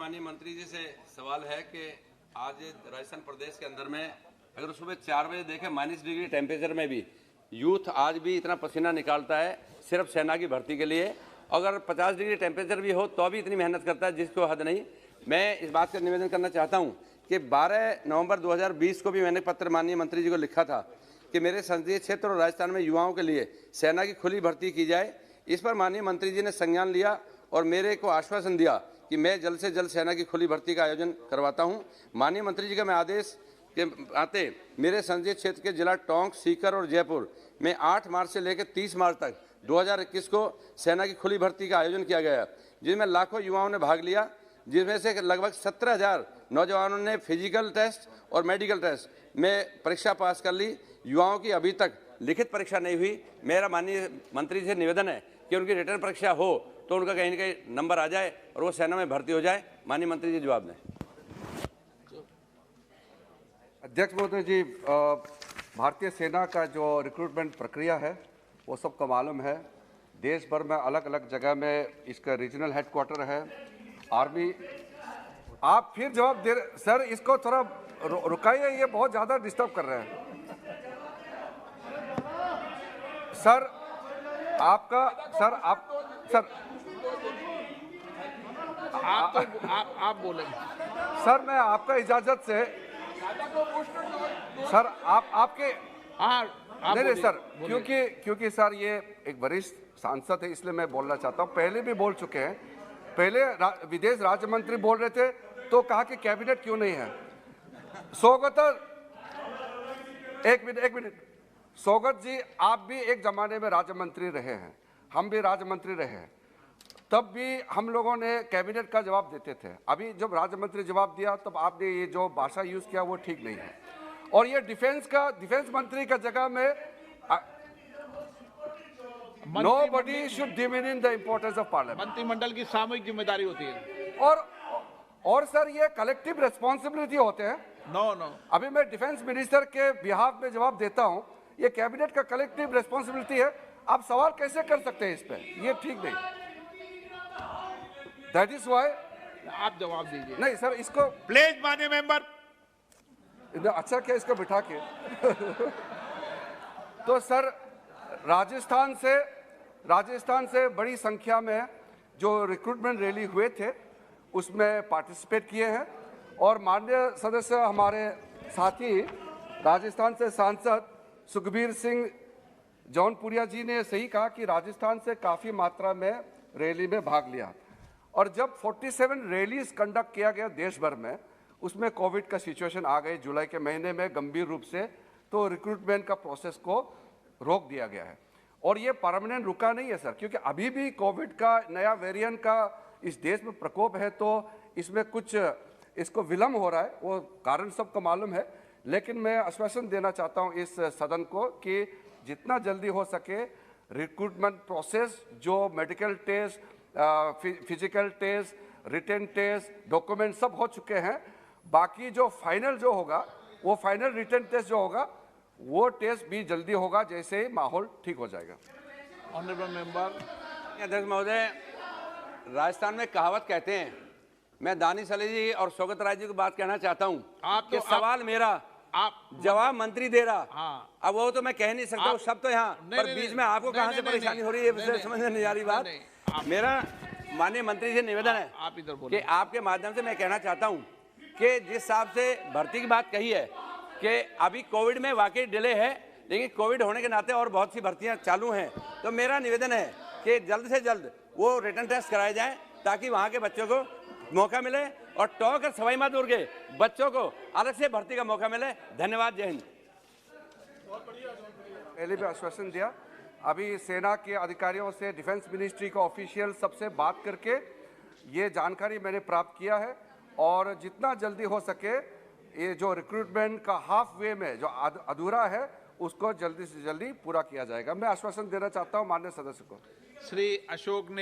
माननीय मंत्री जी से सवाल है कि आज राजस्थान प्रदेश के अंदर में अगर सुबह 4 बजे देखें -डिग्री टेम्परेचर में भी यूथ आज भी इतना पसीना निकालता है सिर्फ सेना की भर्ती के लिए। अगर 50 डिग्री टेम्परेचर भी हो तो भी इतनी मेहनत करता है जिसको हद नहीं। मैं इस बात का निवेदन करना चाहता हूं कि 12 नवंबर 2020 को भी मैंने पत्र माननीय मंत्री जी को लिखा था कि मेरे संसदीय क्षेत्र और राजस्थान में युवाओं के लिए सेना की खुली भर्ती की जाए। इस पर माननीय मंत्री जी ने संज्ञान लिया और मेरे को आश्वासन दिया कि मैं जल्द से जल्द सेना की खुली भर्ती का आयोजन करवाता हूं। माननीय मंत्री जी का मैं आदेश के आते मेरे संसदीय क्षेत्र के जिला टोंक, सीकर और जयपुर में 8 मार्च से लेकर 30 मार्च तक 2021 को सेना की खुली भर्ती का आयोजन किया गया, जिसमें लाखों युवाओं ने भाग लिया, जिसमें से लगभग 17,000 नौजवानों ने फिजिकल टेस्ट और मेडिकल टेस्ट में परीक्षा पास कर ली। युवाओं की अभी तक लिखित परीक्षा नहीं हुई। मेरा माननीय मंत्री जी से निवेदन है कि उनकी रिटर्न परीक्षा हो तो उनका कहीं न कहीं नंबर आ जाए और वो सेना में भर्ती हो जाए। माननीय मंत्री जी जवाब दें। अध्यक्ष महोदय जी, भारतीय सेना का जो रिक्रूटमेंट प्रक्रिया है वो सबको मालूम है। देश भर में अलग अलग जगह में इसका रीजनल हेडक्वार्टर है। आर्मी आप फिर जवाब दे सर, इसको थोड़ा रुकाइए, ये बहुत ज़्यादा डिस्टर्ब कर रहे हैं सर। आपका सर आप बोलेंगे सर, मैं आपका इजाजत से सर आपके नहीं सर, क्योंकि सर ये एक वरिष्ठ सांसद है इसलिए मैं बोलना चाहता हूँ। पहले भी बोल चुके हैं, पहले विदेश राज्य मंत्री बोल रहे थे तो कहा कि कैबिनेट क्यों नहीं है। सौगत, एक मिनट सौगत जी, आप भी एक जमाने में राज्य मंत्री रहे हैं, हम भी राज्य मंत्री रहे हैं, तब भी हम लोगों ने कैबिनेट का जवाब देते थे। अभी जब राज्य मंत्री जवाब दिया तब आपने ये जो भाषा यूज किया वो ठीक नहीं है। और ये डिफेंस मंत्री का जगह में nobody should diminish the importance of parliament. मंत्रिमंडल की सामूहिक जिम्मेदारी होती है और सर ये कलेक्टिव रिस्पॉन्सिबिलिटी होते हैं। नो अभी मैं डिफेंस मिनिस्टर के बिहाफ में जवाब देता हूं, ये कैबिनेट का कलेक्टिव रिस्पॉन्सिबिलिटी है। आप सवाल कैसे कर सकते हैं इस पे, ये ठीक नहीं। दैट इज वाई आप जवाब दीजिए। नहीं सर, इसको प्लीज माननीय मेंबर। अच्छा क्या इसको बिठा के तो सर राजस्थान से बड़ी संख्या में जो रिक्रूटमेंट रैली हुए थे उसमें पार्टिसिपेट किए हैं। और माननीय सदस्य हमारे साथी राजस्थान से सांसद सुखबीर सिंह जौनपुरिया जी ने सही कहा कि राजस्थान से काफ़ी मात्रा में रैली में भाग लिया। और जब 47 रैलीज कंडक्ट किया गया देश भर में, उसमें कोविड का सिचुएशन आ गई जुलाई के महीने में गंभीर रूप से, तो रिक्रूटमेंट का प्रोसेस को रोक दिया गया है। और ये परमानेंट रुका नहीं है सर, क्योंकि अभी भी कोविड का नया वेरिएंट का इस देश में प्रकोप है, तो इसमें कुछ इसको विलम्ब हो रहा है, वो कारण सबको मालूम है। लेकिन मैं आश्वासन देना चाहता हूँ इस सदन को कि जितना जल्दी हो सके रिक्रूटमेंट प्रोसेस, जो medical test, physical test, written test, document सब हो चुके हैं। बाकी जो फाइनल जो होगा, वो फाइनल रिटन टेस्ट जो होगा वो टेस्ट भी जल्दी होगा जैसे ही माहौल ठीक हो जाएगा। Honourable member. अध्यक्ष महोदय, राजस्थान में कहावत कहते हैं, मैं दानिश अली जी और सौगत राय जी को बात कहना चाहता हूँ कि सवाल मेरा, आप जवाब मंत्री दे रहा। हाँ। अब वो तो मैं कह नहीं सकता, सब तो यहाँ पर बीच में आपको कहाँ से परेशानी हो रही है समझ में नहीं आ रही बात। मेरा माननीय मंत्री से निवेदन है आप इधर कि आपके माध्यम से मैं कहना चाहता हूँ कि जिस हिसाब से भर्ती की बात कही है कि अभी कोविड में वाकई डिले है, लेकिन कोविड होने के नाते और बहुत सी भर्तियां चालू हैं, तो मेरा निवेदन है कि जल्द से जल्द वो रिटर्न टेस्ट कराए जाएं ताकि वहां के बच्चों को मौका मिले और टोंक और सवाई माधोपुर के बच्चों को अलग से भर्ती का मौका मिले। धन्यवाद, जय हिंद। पहले भी आश्वासन दिया, अभी सेना के अधिकारियों से, डिफेंस मिनिस्ट्री का ऑफिशियल सबसे बात करके ये जानकारी मैंने प्राप्त किया है और जितना जल्दी हो सके ये जो रिक्रूटमेंट का हाफ वे में जो अधूरा है उसको जल्दी से जल्दी पूरा किया जाएगा। मैं आश्वासन देना चाहता हूं माननीय सदस्य को। श्री अशोक ने